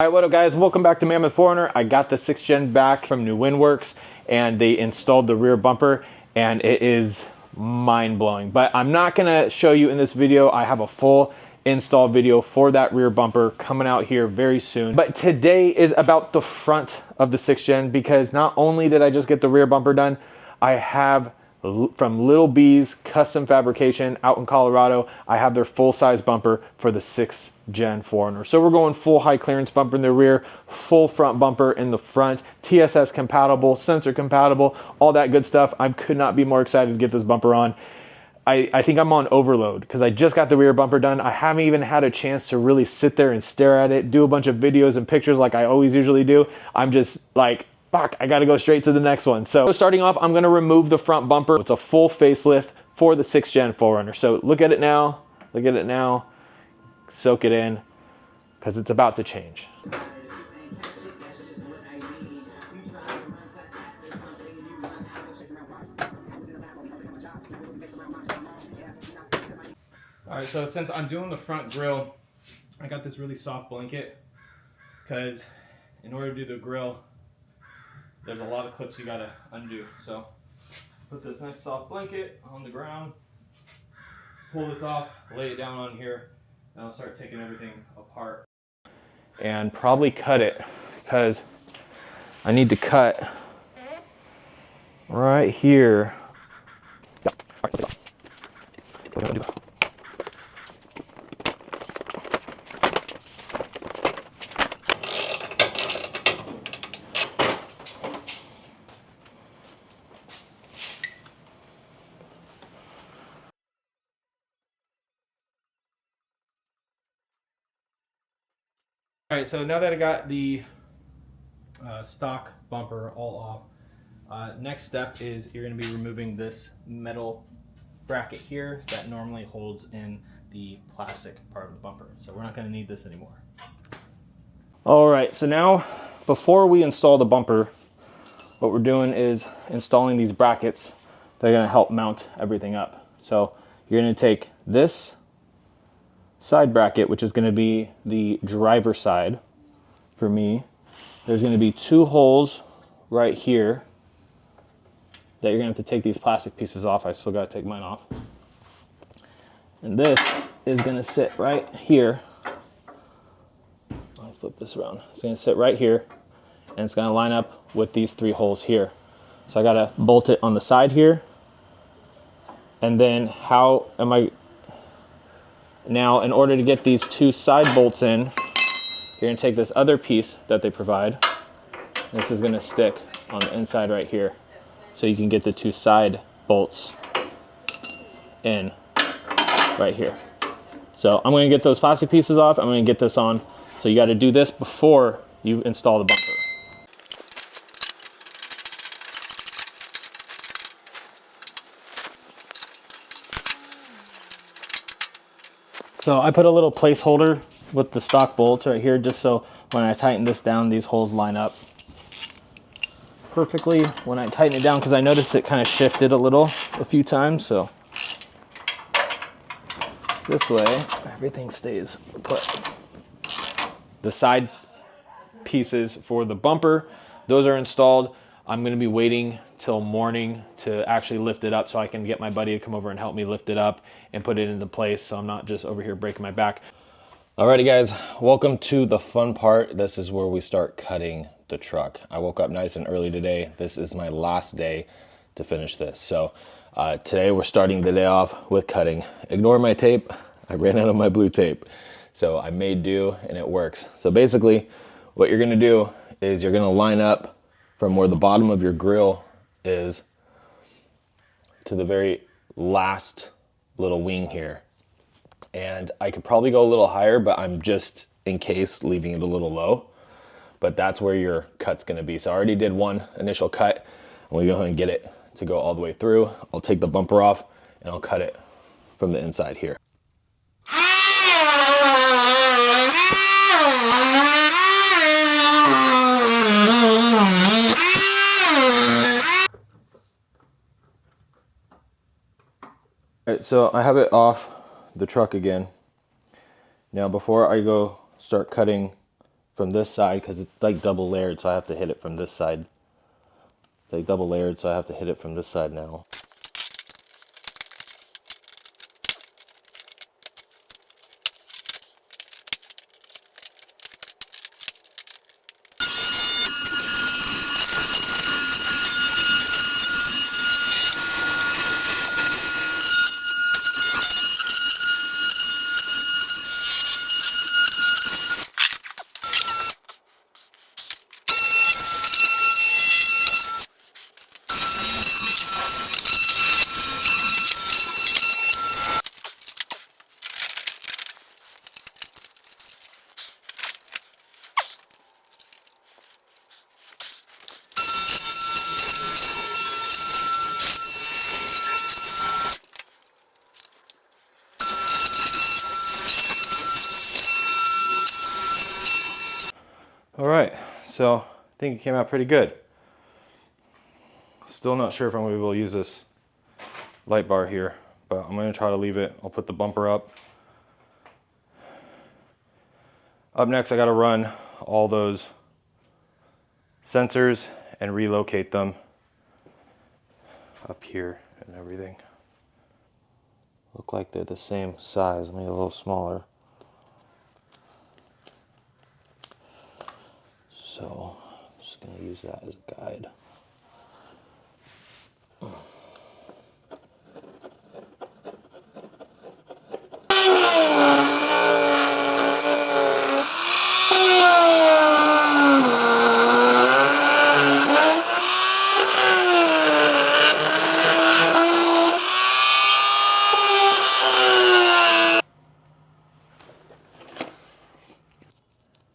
Alright, what up guys? Welcome back to Mammoth 4runner. I got the 6th gen back from New Windworks and they installed the rear bumper and it is mind-blowing. But I'm not gonna show you in this video. I have a full install video for that rear bumper coming out here very soon. But today is about the front of the 6th gen because not only did I just get the rear bumper done, I have from Lil Bs Custom Fabrication out in Colorado, I have their full-size bumper for the 6th gen 4runner. So we're going full high clearance bumper in the rear, full front bumper in the front, TSS compatible, sensor compatible, all that good stuff. I could not be more excited to get this bumper on. I think I'm on overload because I just got the rear bumper done. I haven't even had a chance to really sit there and stare at it, do a bunch of videos and pictures like I always usually do. I'm just like, fuck, I gotta go straight to the next one. So starting off, I'm gonna remove the front bumper. It's a full facelift for the 6th gen 4runner. So look at it now, soak it in, because it's about to change. All right, so since I'm doing the front grill, I got this really soft blanket because in order to do the grill, there's a lot of clips you gotta undo. So put this nice soft blanket on the ground, pull this off, lay it down on here, and I'll start taking everything apart. And probably cut it because I need to cut right here. Yep. All right, let's go. All right, so now that I got the stock bumper all off, next step is you're going to be removing this metal bracket here that normally holds in the plastic part of the bumper. So we're not going to need this anymore. All right, so now before we install the bumper, what we're doing is installing these brackets that are going to help mount everything up. So you're going to take this side bracket, which is going to be the driver side for me. There's going to be 2 holes right here that you're going to have to take these plastic pieces off. I still got to take mine off. And this is going to sit right here. I'll flip this around. It's going to sit right here and it's going to line up with these 3 holes here. So I got to bolt it on the side here. And then how am I... Now, in order to get these 2 side bolts in, you're gonna take this other piece that they provide. This is gonna stick on the inside right here. So you can get the 2 side bolts in right here. So I'm gonna get those plastic pieces off. I'm gonna get this on. So you gotta do this before you install the bumper. So I put a little placeholder with the stock bolts right here just so when I tighten this down, these holes line up perfectly when I tighten it down, because I noticed it kind of shifted a few times. So this way, everything stays put. The side pieces for the bumper, those are installed. I'm going to be waiting till morning to actually lift it up so I can get my buddy to come over and help me lift it up and put it into place so I'm not just over here breaking my back. Alrighty guys, welcome to the fun part. This is where we start cutting the truck. I woke up nice and early today. This is my last day to finish this. So today we're starting the day off with cutting. Ignore my tape. I ran out of my blue tape. So I made do and it works. So basically what you're going to do is you're going to line up from where the bottom of your grill is to the very last little wing here. And I could probably go a little higher, but I'm just in case leaving it a little low. But that's where your cut's gonna be. So I already did one initial cut. I'm gonna go ahead and get it to go all the way through. I'll take the bumper off and I'll cut it from the inside here. All right, so I have it off the truck again. Now before I go start cutting from this side because it's like double layered, so I have to hit it from this side. Like double layered, so I have to hit it from this side now. All right, so I think it came out pretty good. Still not sure if I'm gonna be able to use this light bar here, but I'm gonna try to leave it. I'll put the bumper up. Up next, I gotta run all those sensors and relocate them up here and everything. Look like they're the same size, maybe a little smaller. So I'm just gonna use that as a guide.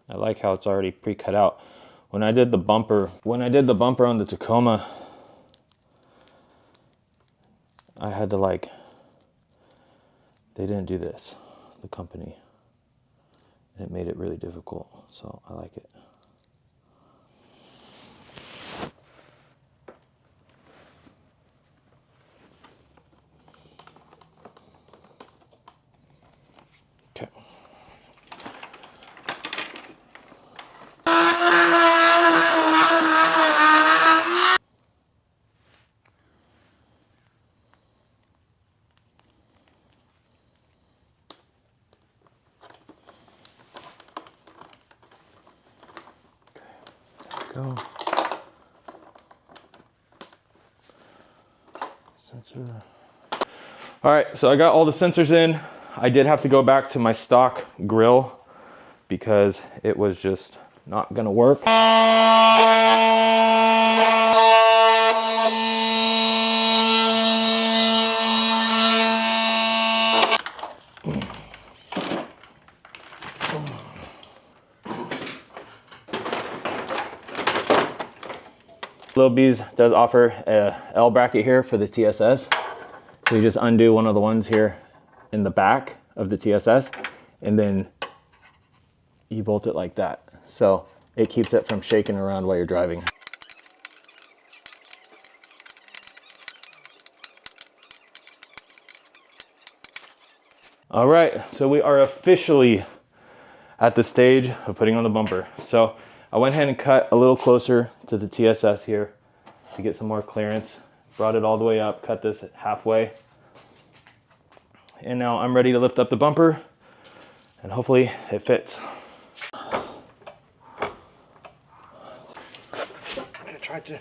I like how it's already pre-cut out. When I did the bumper on the Tacoma, I had to they didn't do this, the company. It made it really difficult, so I like it. Okay. Go. Sensor. All right, so I got all the sensors in. I did have to go back to my stock grill because it was just not gonna work. Lil Bs does offer a L bracket here for the TSS. So you just undo one of the ones here in the back of the TSS, and then you bolt it like that. So it keeps it from shaking around while you're driving. All right, so we are officially at the stage of putting on the bumper. So I went ahead and cut a little closer to the TSS here to get some more clearance. Brought it all the way up, cut this at halfway. And now I'm ready to lift up the bumper and hopefully it fits. I'm gonna try to.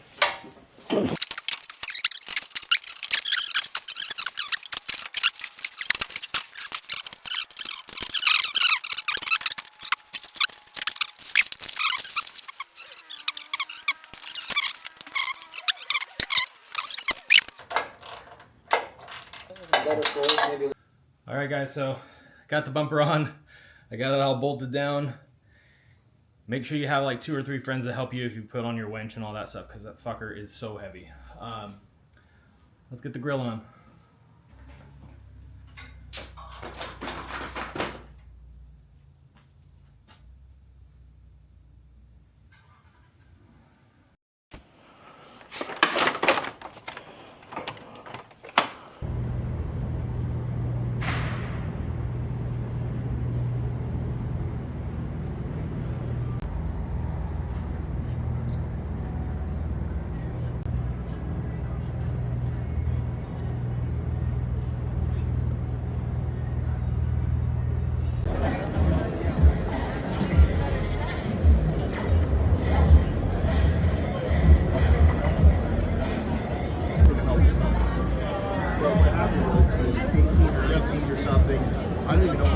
All right guys, so got the bumper on. I got it all bolted down. Make sure you have like 2 or 3 friends to help you if you put on your winch and all that stuff, because that fucker is so heavy. Let's get the grill on. I don't even know